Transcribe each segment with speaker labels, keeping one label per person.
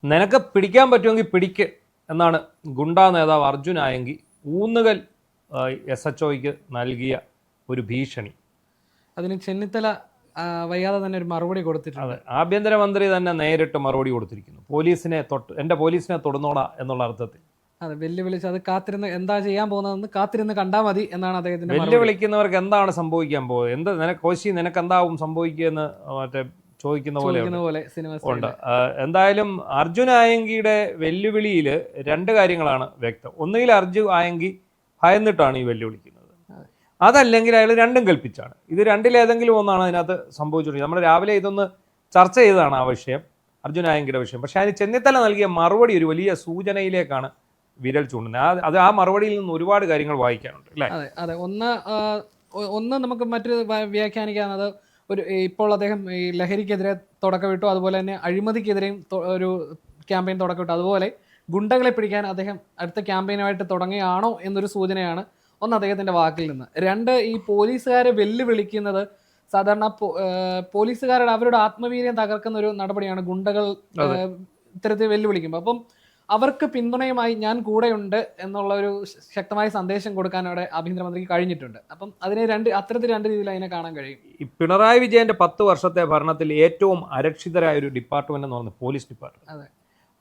Speaker 1: നിനക്ക് പിടിക്കാൻ പറ്റുമെങ്കിൽ പിടിക്ക് എന്നാണ് ഗുണ്ടാ നേതാവ് അർജുൻ ആയെങ്കിൽ ഊന്നുകൽ SHOയ്ക്ക് നൽകിയ ഒരു ഭീഷണി.
Speaker 2: അതിന് ചെന്നിത്തല വയ്യാതെ തന്നെ ഒരു മറുപടി കൊടുത്തിട്ടുണ്ട്.
Speaker 1: അതെ, ആഭ്യന്തരമന്ത്രി തന്നെ നേരിട്ട് മറുപടി കൊടുത്തിരിക്കുന്നു. എൻ്റെ പോലീസിനെ തൊടുന്നോടാ എന്നുള്ള അർത്ഥത്തിൽ.
Speaker 2: അതെ, വെല്ലുവിളിച്ച് അത് കാത്തിരുന്ന് എന്താ ചെയ്യാൻ പോകുന്നതെന്ന് കാത്തിരുന്ന് കണ്ടാൽ മതി എന്നാണ് അദ്ദേഹത്തിന്റെ
Speaker 1: വെല്ലുവിളിക്കുന്നവർക്ക് എന്താണ് സംഭവിക്കാൻ പോകുന്നത്, നിനക്ക് എന്താവും സംഭവിക്കുകയെന്ന് മറ്റേ ചോദിക്കുന്ന പോലെ
Speaker 2: സിനിമ
Speaker 1: ഉണ്ട്. എന്തായാലും അർജുൻ ആയങ്കിയുടെ വെല്ലുവിളിയിൽ രണ്ട് കാര്യങ്ങളാണ് വ്യക്തം. ഒന്നുകിൽ അർജുൻ ആയങ്കി ഭയന്നിട്ടാണ് ഈ വെല്ലുവിളിക്കുന്നത്, അതല്ലെങ്കിൽ അയാൾ രണ്ടും കൽപ്പിച്ചാണ്. ഇത് രണ്ടിലേതെങ്കിലും ഒന്നാണ് അതിനകത്ത് സംഭവിച്ചിട്ടുള്ളത്. നമ്മൾ രാവിലെ ഇതൊന്ന് ചർച്ച ചെയ്തതാണ് ആ വിഷയം, അർജുൻ ആയങ്കിയുടെ വിഷയം. പക്ഷേ അതിന് ചെന്നിത്തല നൽകിയ മറുപടി ഒരു വലിയ സൂചനയിലേക്കാണ് വിരൽ ചൂണ്ടുന്നത്. അത് ആ മറുപടിയിൽ നിന്ന് ഒരുപാട് കാര്യങ്ങൾ വായിക്കാനുണ്ട് അല്ലേ?
Speaker 2: അതെ, ഒന്ന് നമുക്ക് മറ്റൊരു വ്യാഖ്യാനിക്കാവുന്നത് ഇപ്പോൾ അദ്ദേഹം ഈ ലഹരിക്കെതിരെ തുടക്കമിട്ടു, അതുപോലെ തന്നെ അഴിമതിക്കെതിരെയും ഒരു ക്യാമ്പയിൻ തുടക്കമിട്ടു, അതുപോലെ ഗുണ്ടകളെ പിടിക്കാൻ അദ്ദേഹം അടുത്ത ക്യാമ്പയിനുമായിട്ട് തുടങ്ങുകയാണോ എന്നൊരു സൂചനയാണ് ഒന്ന് അദ്ദേഹത്തിന്റെ വാക്കിൽ നിന്ന്. രണ്ട്, ഈ പോലീസുകാരെ വെല്ലുവിളിക്കുന്നത് സാധാരണ പോലീസുകാരുടെ അവരുടെ ആത്മവീര്യം തകർക്കുന്ന ഒരു നടപടിയാണ് ഗുണ്ടകൾ ഇത്തരത്തിൽ വെല്ലുവിളിക്കുമ്പോൾ. അപ്പം അവർക്ക് പിന്തുണയുമായി ഞാൻ കൂടെയുണ്ട് എന്നുള്ള ഒരു ശക്തമായ സന്ദേശം കൊടുക്കാൻ അവിടെ ആഭ്യന്തരമന്ത്രിക്ക് കഴിഞ്ഞിട്ടുണ്ട്. അപ്പം അത്തരത്തിൽ രണ്ട് രീതിയിൽ അതിനെ കാണാൻ കഴിയും.
Speaker 1: ഈ പിണറായി വിജയന്റെ 10 വർഷത്തെ ഭരണത്തിൽ ഏറ്റവും അരക്ഷിതരായ ഒരു ഡിപ്പാർട്ട്മെന്റ് എന്ന് പറയുന്നത് പോലീസ് ഡിപ്പാർട്ട്മെന്റ്.
Speaker 2: അതെ,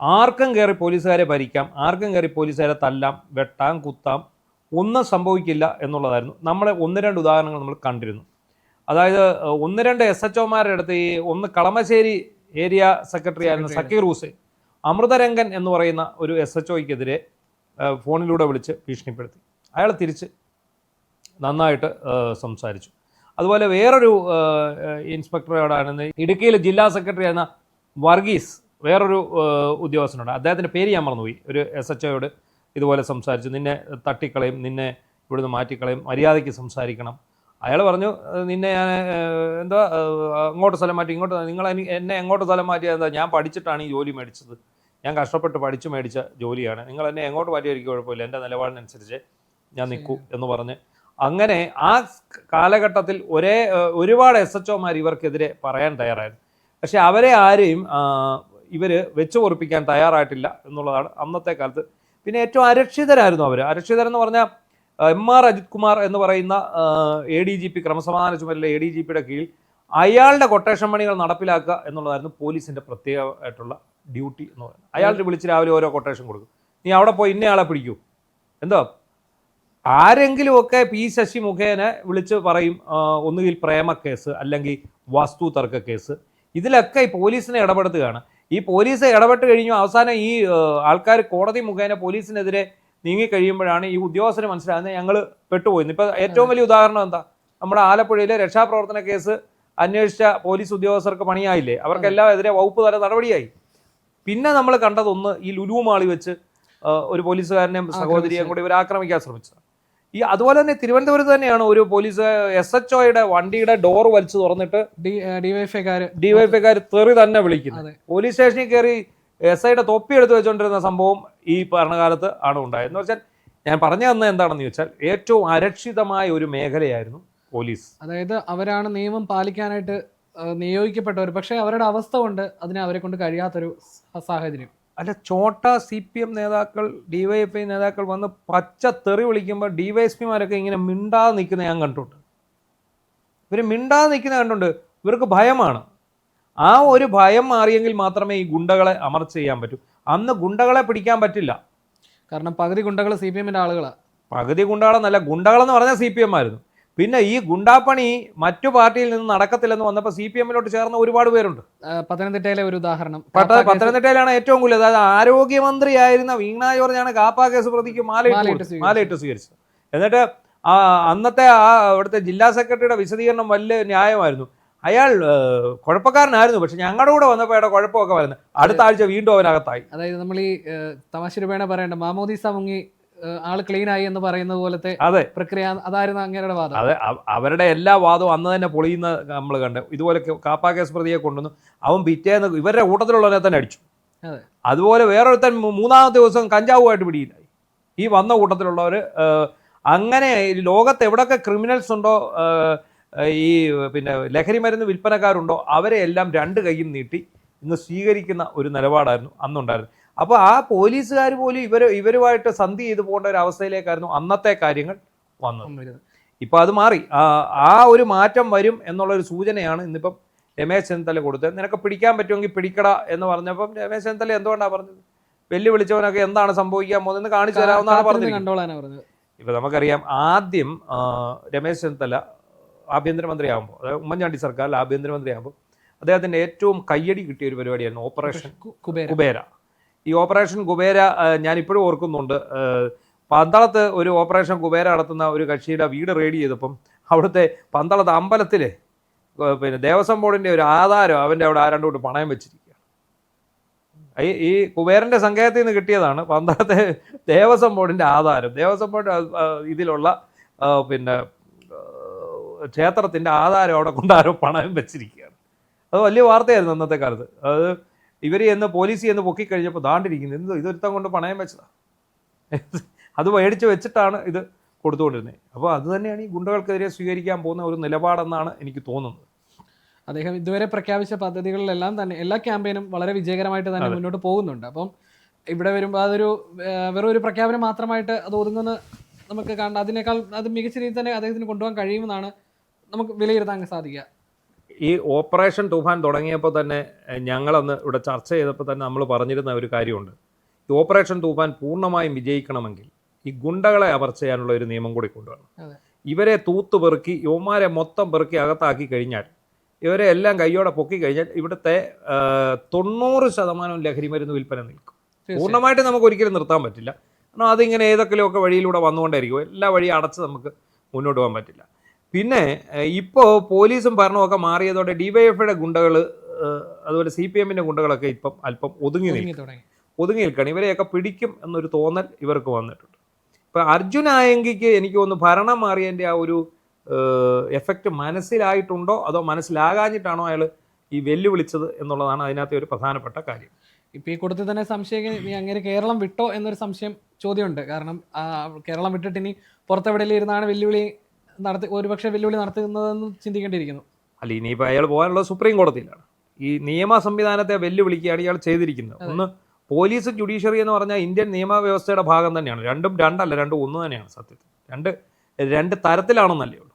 Speaker 1: ആർക്കും കയറി പോലീസുകാരെ ഭരിക്കാം, ആർക്കും കയറി പോലീസുകാരെ തല്ലാം, വെട്ടാം, കുത്താം, ഒന്നും സംഭവിക്കില്ല എന്നുള്ളതായിരുന്നു. നമ്മളെ 1-2 ഉദാഹരണങ്ങൾ നമ്മൾ കണ്ടിരുന്നു. അതായത് 1-2 SHOമാരുടെ അടുത്ത് ഈ ഒന്ന് കളമശ്ശേരി ഏരിയ സെക്രട്ടറി ആയിരുന്ന സക്കീർ ഹുസൈൻ അമൃതരംഗൻ എന്ന് പറയുന്ന ഒരു SHOയ്ക്കെതിരെ ഫോണിലൂടെ വിളിച്ച് ഭീഷണിപ്പെടുത്തി. അയാൾ തിരിച്ച് നന്നായിട്ട് സംസാരിച്ചു. അതുപോലെ വേറൊരു ഇൻസ്പെക്ടറോടാണ് ഇടുക്കിയിൽ ജില്ലാ സെക്രട്ടറി ആയിരുന്ന വർഗീസ്, വേറൊരു ഉദ്യോഗസ്ഥനുണ്ട്, അദ്ദേഹത്തിൻ്റെ പേര് ഞാൻ മറന്നുപോയി, ഒരു SHOയോട് ഇതുപോലെ സംസാരിച്ചു. നിന്നെ തട്ടിക്കളയും, നിന്നെ ഇവിടുന്ന് മാറ്റിക്കളയും, മര്യാദയ്ക്ക് സംസാരിക്കണം. അയാൾ പറഞ്ഞു, നിന്നെ ഞാൻ എന്താ അങ്ങോട്ട് സ്ഥലം മാറ്റി, എന്നെ എങ്ങോട്ട് സ്ഥലം മാറ്റിയത് എന്താ, ഞാൻ പഠിച്ചിട്ടാണ് ഈ ജോലി മേടിച്ചത്, ഞാൻ കഷ്ടപ്പെട്ട് പഠിച്ചു മേടിച്ച ജോലിയാണ്, നിങ്ങൾ എന്നെ എങ്ങോട്ട് മാറ്റിയായിരിക്കും കുഴപ്പമില്ല, എൻ്റെ നിലപാടിനനുസരിച്ച് ഞാൻ നിൽക്കൂ എന്ന് പറഞ്ഞ് അങ്ങനെ ആ കാലഘട്ടത്തിൽ ഒരുപാട് SHOമാർ ഇവർക്കെതിരെ പറയാൻ തയ്യാറായിരുന്നു. പക്ഷെ അവരെ ആരെയും ഇവർ വെച്ച് പൊറിപ്പിക്കാൻ തയ്യാറായിട്ടില്ല എന്നുള്ളതാണ് അന്നത്തെ കാലത്ത്. പിന്നെ ഏറ്റവും അരക്ഷിതരായിരുന്നു അവർ. അരക്ഷിതരെന്ന് പറഞ്ഞാൽ MR അജിത് കുമാർ എന്ന് പറയുന്ന ADGP, ക്രമസമാധാന ചുമതല ADGPയുടെ കീഴിൽ അയാളുടെ കൊട്ടേഷൻ പണികൾ നടപ്പിലാക്കുക എന്നുള്ളതായിരുന്നു പോലീസിൻ്റെ പ്രത്യേകമായിട്ടുള്ള ഡ്യൂട്ടി എന്ന് പറയുന്നത്. അയാളുടെ വിളിച്ച് രാവിലെ ഓരോ കൊട്ടേഷൻ കൊടുക്കും, നീ അവിടെ പോയി ഇന്നയാളെ പിടിക്കൂ. എന്തോ ആരെങ്കിലുമൊക്കെ P ശശി മുഖേന വിളിച്ച് പറയും, ഒന്നുകിൽ പ്രേമ കേസ് അല്ലെങ്കിൽ വസ്തു തർക്ക കേസ്. ഇതിലൊക്കെ ഈ പോലീസിനെ ഇടപെടുത്തുകയാണ്. ഈ പോലീസ് ഇടപെട്ട് കഴിഞ്ഞു അവസാനം ഈ ആൾക്കാർ കോടതി മുഖേന പോലീസിനെതിരെ നീങ്ങിക്കഴിയുമ്പോഴാണ് ഈ ഉദ്യോഗസ്ഥന് മനസ്സിലാകുന്നത് ഞങ്ങൾ പെട്ടുപോയിരുന്നു. ഇപ്പോൾ ഏറ്റവും വലിയ ഉദാഹരണം എന്താ, നമ്മുടെ ആലപ്പുഴയിലെ രക്ഷാപ്രവർത്തന കേസ് അന്വേഷിച്ച പോലീസ് ഉദ്യോഗസ്ഥർക്ക് പണിയായില്ലേ, അവർക്കെല്ലാം എതിരെ വകുപ്പ് തല നടപടിയായി. പിന്നെ നമ്മൾ കണ്ടതൊന്ന് ഈ ലുലു മാളി വെച്ച് ഒരു പോലീസുകാരനെയും സഹോദരിയെയും കൂടി ഇവർ ആക്രമിക്കാൻ ശ്രമിച്ചത്. അതുപോലെ തന്നെ തിരുവനന്തപുരത്ത് തന്നെയാണ് ഒരു പോലീസ് SHOയുടെ വണ്ടിയുടെ ഡോർ വലിച്ചു തുറന്നിട്ട് ഡിവൈഎഫ്ഐക്കാർ തെറി തന്നെ വിളിക്കുന്നത്. പോലീസ് സ്റ്റേഷനിൽ കയറി SIയുടെ തൊപ്പി എടുത്ത് വെച്ചുകൊണ്ടിരുന്ന സംഭവം ഈ ഭരണകാലത്ത് ആണ് ഉണ്ടായത്. എന്ന് വെച്ചാൽ ഞാൻ പറഞ്ഞു തന്നത് എന്താണെന്ന് ചോദിച്ചാൽ ഏറ്റവും അരക്ഷിതമായ ഒരു മേഖലയായിരുന്നു പോലീസ്.
Speaker 2: അതായത് അവരാണ് നിയമം പാലിക്കാനായിട്ട് നിയോഗിക്കപ്പെട്ടവർ, പക്ഷേ അവരുടെ അവസ്ഥ കൊണ്ട് അതിനെ അവരെ കൊണ്ട് കഴിയാത്തൊരു സാഹചര്യം.
Speaker 1: അല്ല, ചോട്ട CPM നേതാക്കൾ, DYFI നേതാക്കൾ വന്ന് പച്ച തെറി വിളിക്കുമ്പോൾ DYSPമാരൊക്കെ ഇങ്ങനെ മിണ്ടാതെ നിൽക്കുന്ന ഞാൻ കണ്ടിട്ടുണ്ട്. ഇവർ മിണ്ടാതെ നിൽക്കുന്ന കണ്ടുണ്ട്, ഇവർക്ക് ഭയമാണ്. ആ ഒരു ഭയം മാറിയെങ്കിൽ മാത്രമേ ഈ ഗുണ്ടകളെ അമർച്ച ചെയ്യാൻ പറ്റൂ. അന്ന് ഗുണ്ടകളെ പിടിക്കാൻ പറ്റില്ല,
Speaker 2: കാരണം പകുതി ഗുണ്ടകൾ CPMന്റെ ആളുകളാണ്.
Speaker 1: പകുതി ഗുണ്ടകളെന്നല്ല, ഗുണ്ടകളെന്ന് പറഞ്ഞാൽ CPM ആയിരുന്നു. പിന്നെ ഈ ഗുണ്ടാപ്പണി മറ്റു പാർട്ടിയിൽ നിന്ന് നടക്കത്തില്ലെന്ന് വന്നപ്പോൾ CPMലോട്ട് ചേർന്ന ഒരുപാട് പേരുണ്ട്.
Speaker 2: പത്തനംതിട്ടയിലെ ഒരു ഉദാഹരണം,
Speaker 1: പത്തനംതിട്ടയിലാണ് ഏറ്റവും കൂടുതൽ. അതായത് ആരോഗ്യമന്ത്രിയായിരുന്ന വീണ ജോർജാണ് കാപ്പ കേസ് പ്രതിക്ക് മാലയിട്ട് സ്വീകരിച്ചത്. എന്നിട്ട് അന്നത്തെ അവിടുത്തെ ജില്ലാ സെക്രട്ടറിയുടെ വിശദീകരണം വലിയ ന്യായമായിരുന്നു. അയാൾ കുഴപ്പക്കാരനായിരുന്നു, പക്ഷെ ഞങ്ങളുടെ കൂടെ വന്നപ്പോൾ അയാളുടെ കുഴപ്പമൊക്കെ വരുന്നത് അടുത്ത ആഴ്ച വീണ്ടും അവനകത്തായി.
Speaker 2: അതായത് നമ്മൾ ഈ തമാശ രൂപേണ പറയേണ്ട മാമോദീസ മുങ്ങി ആള് ക്ലീൻ ആയി എന്ന് പറയുന്ന പോലത്തെ പ്രക്രിയ അതായിരുന്നു അങ്ങേരുടെ വാദം.
Speaker 1: അതെ, അവരുടെ എല്ലാ വാദവും അന്ന് തന്നെ പൊളിയുന്ന നമ്മൾ കണ്ടു. ഇതുപോലെ കാപ്പ കേസ് പ്രതിയെ കൊണ്ടുവന്നു, അവൻ പിറ്റേന്ന് ഇവരുടെ കൂട്ടത്തിലുള്ളവരെ തന്നെ അടിച്ചു. അതുപോലെ വേറൊരുത്തൻ 3-ാമത്തെ ദിവസം കഞ്ചാവുമായിട്ട് പിടിയില്ലായി. ഈ വന്ന കൂട്ടത്തിലുള്ളവർ അങ്ങനെ ലോകത്ത് എവിടെയൊക്കെ ക്രിമിനൽസ് ഉണ്ടോ, ഈ പിന്നെ ലഹരി മരുന്ന് വിൽപ്പനക്കാരുണ്ടോ, അവരെ എല്ലാം രണ്ട് കൈയും നീട്ടി ഇന്ന് സ്വീകരിക്കുന്ന ഒരു നിലപാടായിരുന്നു അന്നുണ്ടായിരുന്നത്. അപ്പോൾ ആ പോലീസുകാർ പോലും ഇവരുമായിട്ട് സന്ധി ചെയ്തു പോകേണ്ട ഒരു അവസ്ഥയിലേക്കായിരുന്നു അന്നത്തെ കാര്യങ്ങൾ വന്നത്. ഇപ്പോൾ അത് മാറി. ആ ഒരു മാറ്റം വരും എന്നുള്ളൊരു സൂചനയാണ് ഇന്നിപ്പം രമേശ് ചെന്നിത്തല കൊടുത്തത്. നിനക്ക് പിടിക്കാൻ പറ്റുമെങ്കിൽ പിടിക്കട എന്ന് പറഞ്ഞപ്പം രമേശ് ചെന്നിത്തല എന്തുകൊണ്ടാണ് പറഞ്ഞത്? വെല്ലുവിളിച്ചവനൊക്കെ എന്താണ് സംഭവിക്കാൻ പോകുന്നതെന്ന് കാണിച്ചു തരാമെന്നാണ് പറഞ്ഞത്. ഇപ്പം നമുക്കറിയാം, ആദ്യം രമേശ് ചെന്നിത്തല ആഭ്യന്തരമന്ത്രിയാകുമ്പോൾ, അതായത് ഉമ്മൻചാണ്ടി സർക്കാരിൽ ആഭ്യന്തരമന്ത്രിയാകുമ്പോൾ അദ്ദേഹത്തിൻ്റെ ഏറ്റവും കയ്യടി കിട്ടിയ ഒരു പരിപാടിയായിരുന്നു ഓപ്പറേഷൻ കുബേര. ഈ ഓപ്പറേഷൻ കുബേര ഞാനിപ്പോഴും ഓർക്കുന്നുണ്ട്. പന്തളത്ത് ഒരു ഓപ്പറേഷൻ കുബേര നടത്തുന്ന ഒരു കക്ഷിയുടെ വീട് റെയ്ഡ് ചെയ്തപ്പം അവിടുത്തെ പന്തളത്ത് അമ്പലത്തിൽ പിന്നെ ദേവസ്വം ബോർഡിൻ്റെ ഒരു ആധാരം അവൻ്റെ അവിടെ ആരണ്ടോട്ട് പണയം വെച്ചിരിക്കുക. ഈ കുബേരൻ്റെ സങ്കേതത്തിൽ നിന്ന് കിട്ടിയതാണ് പന്തളത്തെ ദേവസ്വം ബോർഡിൻ്റെ ആധാരം. ദേവസ്വം ബോർഡ് ഇതിലുള്ള പിന്നെ ക്ഷേത്രത്തിൻ്റെ ആധാരം അവിടെ കൊണ്ടാരോ പണയം വെച്ചിരിക്കുകയാണ്. അത് വലിയ വാർത്തയായിരുന്നു അന്നത്തെ കാലത്ത്. അത് ഇവർ പോലീസ് ചെന്ന് പൊക്കിക്കഴിഞ്ഞപ്പോൾ ദാണ്ടിരിക്കുന്നത് ഇതൊരുത്തം കൊണ്ട് പണയം വെച്ചതാണ്. അത് മേടിച്ച് വെച്ചിട്ടാണ് ഇത് കൊടുത്തുകൊണ്ടിരുന്നത്. അപ്പോൾ അത് തന്നെയാണ് ഈ ഗുണ്ടകൾക്കെതിരെ സ്വീകരിക്കാൻ പോകുന്ന ഒരു നിലപാടെന്നാണ് എനിക്ക് തോന്നുന്നത്.
Speaker 2: അദ്ദേഹം ഇതുവരെ പ്രഖ്യാപിച്ച പദ്ധതികളിലെല്ലാം തന്നെ എല്ലാ ക്യാമ്പയിനും വളരെ വിജയകരമായിട്ട് തന്നെ മുന്നോട്ട് പോകുന്നുണ്ട്. അപ്പം ഇവിടെ വരുമ്പോൾ അതൊരു വെറും ഒരു പ്രഖ്യാപനം മാത്രമായിട്ട് അത് ഒതുങ്ങുന്ന നമുക്ക് കാണാം. അതിനേക്കാൾ അത് മികച്ച രീതിയിൽ തന്നെ അദ്ദേഹത്തിന് കൊണ്ടുപോകാൻ കഴിയുമെന്നാണ് നമുക്ക് വിലയിരുത്താൻ സാധിക്കുക.
Speaker 1: ഈ ഓപ്പറേഷൻ തൂഫാൻ തുടങ്ങിയപ്പോൾ തന്നെ ഞങ്ങളന്ന് ഇവിടെ ചർച്ച ചെയ്തപ്പോൾ തന്നെ നമ്മൾ പറഞ്ഞിരുന്ന ഒരു കാര്യമുണ്ട്. ഈ ഓപ്പറേഷൻ തൂഫാൻ പൂർണ്ണമായും വിജയിക്കണമെങ്കിൽ ഈ ഗുണ്ടകളെ അമർച്ച ചെയ്യാനുള്ള ഒരു നിയമം കൂടി കൊണ്ടുവരണം. ഇവരെ തൂത്തുപെറുക്കി യുവമാരെ മൊത്തം പെറുക്കി അകത്താക്കി കഴിഞ്ഞാൽ, ഇവരെ എല്ലാം കയ്യോടെ പൊക്കി കഴിഞ്ഞാൽ ഇവിടുത്തെ 90% ലഹരി മരുന്ന് വിൽപ്പന നിൽക്കും. പൂർണ്ണമായിട്ട് നമുക്ക് ഒരിക്കലും നിർത്താൻ പറ്റില്ല. കാരണം അതിങ്ങനെ ഏതൊക്കെയൊക്കെ വഴിയിലൂടെ വന്നുകൊണ്ടേയിരിക്കും. എല്ലാ വഴിയും അടച്ച് നമുക്ക് മുന്നോട്ട് പോകാൻ പറ്റില്ല. പിന്നെ ഇപ്പോൾ പോലീസും ഭരണമൊക്കെ മാറിയതോടെ ഡിവൈഎഫ്ഐയുടെ ഗുണ്ടകൾ, അതുപോലെ CPM-ൻ്റെ ഗുണ്ടകളൊക്കെ ഇപ്പം അല്പം ഒതുങ്ങി നിൽക്കുകയാണ്. ഇവരെയൊക്കെ പിടിക്കും എന്നൊരു തോന്നൽ ഇവർക്ക് വന്നിട്ടുണ്ട്. ഇപ്പം അർജുൻ ആയങ്കിക്ക് എനിക്ക് തോന്നുന്നു ഭരണം മാറിയതിൻ്റെ ആ ഒരു എഫക്റ്റ് മനസ്സിലായിട്ടുണ്ടോ അതോ മനസ്സിലാകാഞ്ഞിട്ടാണോ അയാൾ ഈ വെല്ലുവിളിച്ചത് എന്നുള്ളതാണ് അതിനകത്തെ ഒരു പ്രധാനപ്പെട്ട കാര്യം.
Speaker 2: ഇപ്പം ഈ കൂട്ടത്തിൽ തന്നെ സംശയം, നീ അങ്ങനെ കേരളം വിട്ടോ എന്നൊരു ചോദ്യമുണ്ട്. കാരണം കേരളം വിട്ടിട്ട് ഇനി പുറത്തെവിടെയെങ്കിലും ഇരുന്നാണ് ഒരുപക്ഷെ വെല്ലുവിളി നടത്തുന്നതെന്ന് ചിന്തിക്കേണ്ടിയിരിക്കുന്നു.
Speaker 1: അല്ല, ഇനിയിപ്പോൾ അയാൾ പോകാനുള്ളത് സുപ്രീം കോടതിയിലാണ്. ഈ നിയമ സംവിധാനത്തെ വെല്ലുവിളിക്കുകയാണ് ഇയാൾ ചെയ്തിരിക്കുന്നത്. ഒന്ന്, പോലീസ് ജുഡീഷ്യറി എന്ന് പറഞ്ഞാൽ ഇന്ത്യൻ നിയമവ്യവസ്ഥയുടെ ഭാഗം തന്നെയാണ്. രണ്ടും ഒന്ന് തന്നെയാണ് സത്യത്തിൽ. രണ്ട് തരത്തിലാണെന്നല്ലേ ഉള്ളൂ.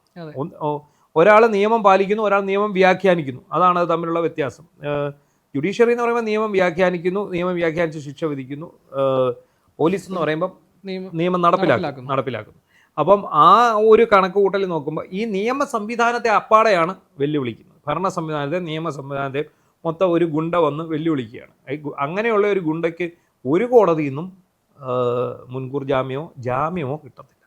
Speaker 1: ഒരാൾ നിയമം പാലിക്കുന്നു, ഒരാൾ നിയമം വ്യാഖ്യാനിക്കുന്നു. അതാണ് അത് തമ്മിലുള്ള വ്യത്യാസം. ജുഡീഷ്യറി എന്ന് പറയുമ്പോൾ നിയമം വ്യാഖ്യാനിക്കുന്നു, നിയമം വ്യാഖ്യാനിച്ച് ശിക്ഷ വിധിക്കുന്നു. പോലീസ് എന്ന് പറയുമ്പം നിയമം നടപ്പിലാക്കുന്നു. അപ്പം ആ ഒരു കണക്ക് കൂട്ടൽ നോക്കുമ്പോൾ ഈ നിയമ സംവിധാനത്തെ അപ്പാടെയാണ് വെല്ലുവിളിക്കുന്നത്. ഭരണ സംവിധാനത്തെ, നിയമ സംവിധാനത്തെ മൊത്തം ഒരു ഗുണ്ട വന്ന് വെല്ലുവിളിക്കുകയാണ്. അങ്ങനെയുള്ള ഒരു ഗുണ്ടയ്ക്ക് ഒരു കോടതിയിൽ നിന്നും മുൻകൂർ ജാമ്യമോ കിട്ടത്തില്ല.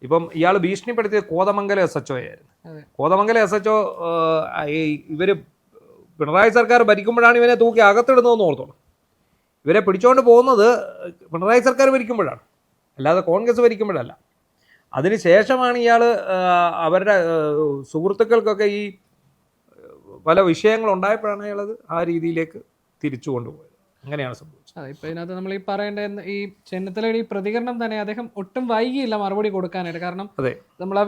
Speaker 1: ഇപ്പം ഇയാൾ ഭീഷണിപ്പെടുത്തിയ കോതമംഗലം SHO ആയിരുന്നു. കോതമംഗലം SHO ഇവർ പിണറായി സർക്കാർ ഭരിക്കുമ്പോഴാണ് ഇവനെ തൂക്കി അകത്തിടുന്നതെന്ന് ഓർത്തോളൂ. ഇവരെ പിടിച്ചുകൊണ്ട് പോകുന്നത് പിണറായി സർക്കാർ ഭരിക്കുമ്പോഴാണ്, അല്ലാതെ കോൺഗ്രസ് ഭരിക്കുമ്പോഴല്ല. അതിനുശേഷമാണ് ഇയാൾ അവരുടെ സുഹൃത്തുക്കൾക്കൊക്കെ ഈ പല വിഷയങ്ങളുണ്ടായപ്പോഴാണ് അയാളത് ആ രീതിയിലേക്ക് തിരിച്ചു കൊണ്ടുപോയത്. അങ്ങനെയാണ് സംഭവിച്ചത്.
Speaker 2: അതെ, ഇപ്പോൾ ഇതിനകത്ത് നമ്മൾ ഈ പറയേണ്ട ഈ ചെന്നിത്തലയുടെ ഈ പ്രതികരണം തന്നെ അദ്ദേഹം ഒട്ടും വൈകിയില്ല മറുപടി കൊടുക്കാനായിട്ട്. കാരണം നമ്മൾ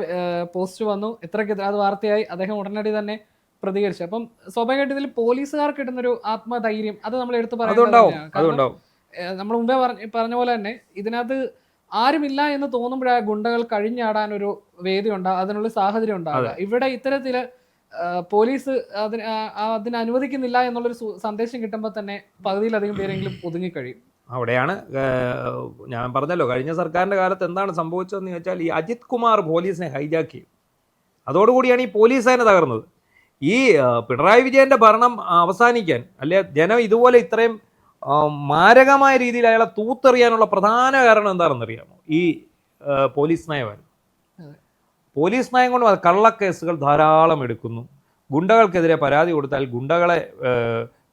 Speaker 2: പോസ്റ്റ് വന്നു, എത്രയ്ക്ക് അത് വാർത്തയായി, അദ്ദേഹം ഉടനടി തന്നെ പ്രതികരിച്ചു. അപ്പം സ്വാഭാവികമായിട്ട് ഇതിൽ പോലീസുകാർക്ക് കിട്ടുന്നൊരു ആത്മധൈര്യം അത് നമ്മൾ എടുത്തു പറയുന്നത്. നമ്മൾ മുമ്പേ പറഞ്ഞ പോലെ തന്നെ ഇതിനകത്ത് ആരുമില്ല എന്ന് തോന്നുമ്പോഴാണ് ഗുണ്ടകൾ കഴിഞ്ഞാടാൻ ഒരു വേദി ഉണ്ടാകുക, അതിനുള്ള സാഹചര്യം ഉണ്ടാകുക. ഇവിടെ ഇത്തരത്തില് പോലീസ് അതിന് അനുവദിക്കുന്നില്ല എന്നുള്ളൊരു സന്ദേശം കിട്ടുമ്പോൾ തന്നെ പകുതിയിലധികം പേരെങ്കിലും ഒതുങ്ങിക്കഴിയും.
Speaker 1: അവിടെയാണ് ഞാൻ പറഞ്ഞല്ലോ, കഴിഞ്ഞ സർക്കാരിൻ്റെ കാലത്ത് എന്താണ് സംഭവിച്ചതെന്ന് ചോദിച്ചാൽ ഈ അജിത് കുമാർ പോലീസിനെ ഹൈജാക്ക് ചെയ്യും. അതോടുകൂടിയാണ് ഈ പോലീസ് സേന തകർന്നത്. ഈ പിണറായി വിജയൻ്റെ ഭരണം അവസാനിക്കാൻ, അല്ലെ ജനം ഇതുപോലെ ഇത്രയും മാരകമായ രീതിയിൽ അയാളെ തൂത്തെറിയാനുള്ള പ്രധാന കാരണം എന്താണെന്നറിയാമോ? ഈ പോലീസ് നയമാണ്. പോലീസ് നയം കൊണ്ട് കള്ളക്കേസുകൾ ധാരാളം എടുക്കുന്നു. ഗുണ്ടകൾക്കെതിരെ പരാതി കൊടുത്താൽ ഗുണ്ടകളെ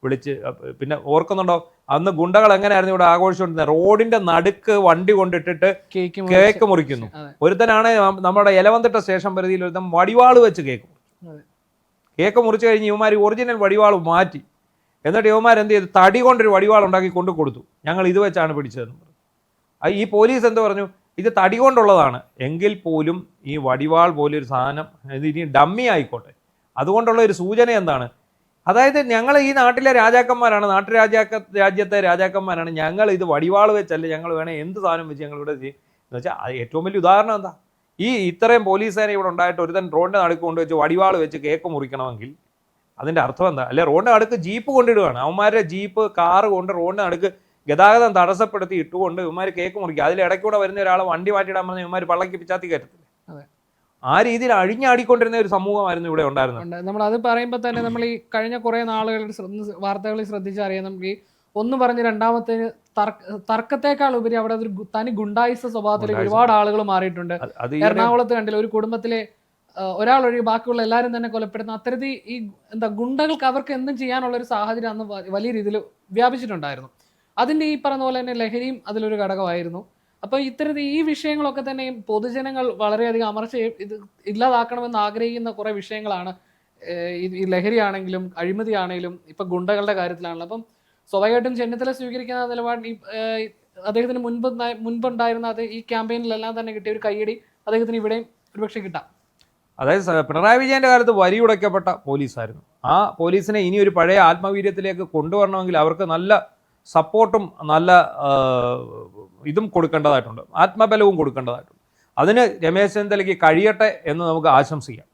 Speaker 1: വിളിച്ച്, പിന്നെ ഓർക്കുന്നുണ്ടോ അന്ന് ഗുണ്ടകൾ എങ്ങനെയായിരുന്നു ഇവിടെ ആഘോഷിച്ചുകൊണ്ടിരുന്നത്? റോഡിന്റെ നടുക്ക് വണ്ടി കൊണ്ടിട്ടിട്ട് കേക്ക് മുറിക്കുന്നു. ഒരുത്തനാണ് നമ്മുടെ എലവന്തിട്ട സ്റ്റേഷൻ പരിധിയിൽ ഒരുത്തൻ വടിവാള് വെച്ച് കേക്ക് മുറിച്ച് കഴിഞ്ഞ് ഇവന്മാർ ഒറിജിനൽ വടിവാള് മാറ്റി, എന്നിട്ട് യുവമാർ എന്ത് ചെയ്തു? തടി കൊണ്ടൊരു വടിവാൾ ഉണ്ടാക്കി കൊടുത്തു. ഞങ്ങൾ ഇത് വെച്ചാണ് പിടിച്ചതെന്ന് പറഞ്ഞു. ഈ പോലീസ് എന്ത് പറഞ്ഞു? ഇത് തടി കൊണ്ടുള്ളതാണ്. എങ്കിൽ പോലും ഈ വടിവാൾ പോലൊരു സാധനം ഇത് ഇനി ഡമ്മി ആയിക്കോട്ടെ, അതുകൊണ്ടുള്ള ഒരു സൂചന എന്താണ്? അതായത് ഞങ്ങൾ ഈ നാട്ടിലെ രാജാക്കന്മാരാണ്, രാജ്യത്തെ രാജാക്കന്മാരാണ്, ഞങ്ങൾ ഇത് വടിവാൾ വെച്ചല്ല, ഞങ്ങൾ വേണേൽ എന്ത് സാധനം വെച്ച് ഞങ്ങൾ ഇവിടെ ചെയ്യും എന്ന് വെച്ചാൽ ഏറ്റവും വലിയ ഉദാഹരണം എന്താ, ഈ ഇത്രയും പോലീസുകാരെ ഇവിടെ ഉണ്ടായിട്ട് ഒരുതൻ റോഡിൻ്റെ നടുക്ക് കൊണ്ടുവച്ച് വടിവാൾ വെച്ച് കേക്ക് മുറിക്കണമെങ്കിൽ അതിൻ്റെ അർത്ഥം എന്താ? അല്ലെ റോഡിൻ്റെ നടുക്ക് ജീപ്പ് കൊണ്ടിടുകയാണ്, അവന്മാരുടെ ജീപ്പ് കാറ് കൊണ്ട് റോഡിൻ്റെ നടുക്ക് ഗതാഗതം തടസ്സപ്പെടുത്തി ഇട്ടുകൊണ്ട് ഇവന്മാർ കേക്ക് മുറിക്കുക. അതിൽ ഇടയ്ക്കൂടെ വരുന്ന ഒരാളെ വണ്ടി മാറ്റിയിടാൻ പറഞ്ഞാൽ ഇവന്മാർ പള്ളക്ക് പിച്ചാത്തി കയറ്റത്തില്ല. ആ രീതിയിൽ അഴിഞ്ഞാടിക്കൊണ്ടിരുന്ന ഒരു സമൂഹമായിരുന്നു ഇവിടെ ഉണ്ടായിരുന്നത്.
Speaker 2: നമ്മൾ അത് പറയുമ്പോൾ തന്നെ നമ്മൾ ഈ കഴിഞ്ഞ കുറേ നാളുകളിൽ വാർത്തകളിൽ ശ്രദ്ധിച്ചറിയാം, നമുക്ക് ഈ ഒന്ന് പറഞ്ഞ് രണ്ടാമത്തേന് തർക്കത്തെക്കാൾ ഉപരി അവിടെ ഒരു തനി ഗുണ്ടായിസ സ്വഭാവത്തിലേക്ക് ഒരുപാട് ആളുകൾ മാറിയിട്ടുണ്ട്. എറണാകുളത്ത് കണ്ടില്ല, ഒരു കുടുംബത്തിലെ ഒരാളൊഴി ബാക്കിയുള്ള എല്ലാവരും തന്നെ കൊലപ്പെടുന്ന അത്തരത്തിൽ ഈ ഗുണ്ടകൾക്ക് അവർക്ക് എന്തും ചെയ്യാനുള്ള ഒരു സാഹചര്യം അന്ന് വലിയ രീതിയിൽ വ്യാപിച്ചിട്ടുണ്ടായിരുന്നു. അതിൻ്റെ ഈ പറഞ്ഞ പോലെ തന്നെ ലഹരിയും അതിലൊരു ഘടകമായിരുന്നു. അപ്പോൾ ഇത്തരത്തിൽ ഈ വിഷയങ്ങളൊക്കെ തന്നെയും പൊതുജനങ്ങൾ വളരെയധികം ഇത് ഇല്ലാതാക്കണമെന്ന് ആഗ്രഹിക്കുന്ന കുറേ വിഷയങ്ങളാണ്. ഈ ലഹരിയാണെങ്കിലും അഴിമതിയാണെങ്കിലും ഇപ്പം ഗുണ്ടകളുടെ കാര്യത്തിലാണല്ലോ. അപ്പം സ്വാഭാവികമായിട്ടും ചെന്നിത്തല സ്വീകരിക്കുന്ന നിലപാട് അദ്ദേഹത്തിന് മുൻപുണ്ടായിരുന്ന അത് ഈ ക്യാമ്പയിനിലെല്ലാം തന്നെ കിട്ടിയ ഒരു കയ്യടി അദ്ദേഹത്തിന് ഇവിടെയും ഒരുപക്ഷെ കിട്ടാം.
Speaker 1: അതായത് പിണറായി വിജയൻ്റെ കാലത്ത് വരിയുടയ്ക്കപ്പെട്ട പോലീസായിരുന്നു. ആ പോലീസിനെ ഇനി ഒരു പഴയ ആത്മവീര്യത്തിലേക്ക് കൊണ്ടുവരണമെങ്കിൽ അവർക്ക് നല്ല സപ്പോർട്ടും നല്ല ഇതും കൊടുക്കേണ്ടതായിട്ടുണ്ട്, ആത്മബലവും കൊടുക്കേണ്ടതായിട്ടുണ്ട്. അതിന് രമേശ് ചെന്നിത്തലയ്ക്ക് കഴിയട്ടെ എന്ന് നമുക്ക് ആശംസിക്കാം.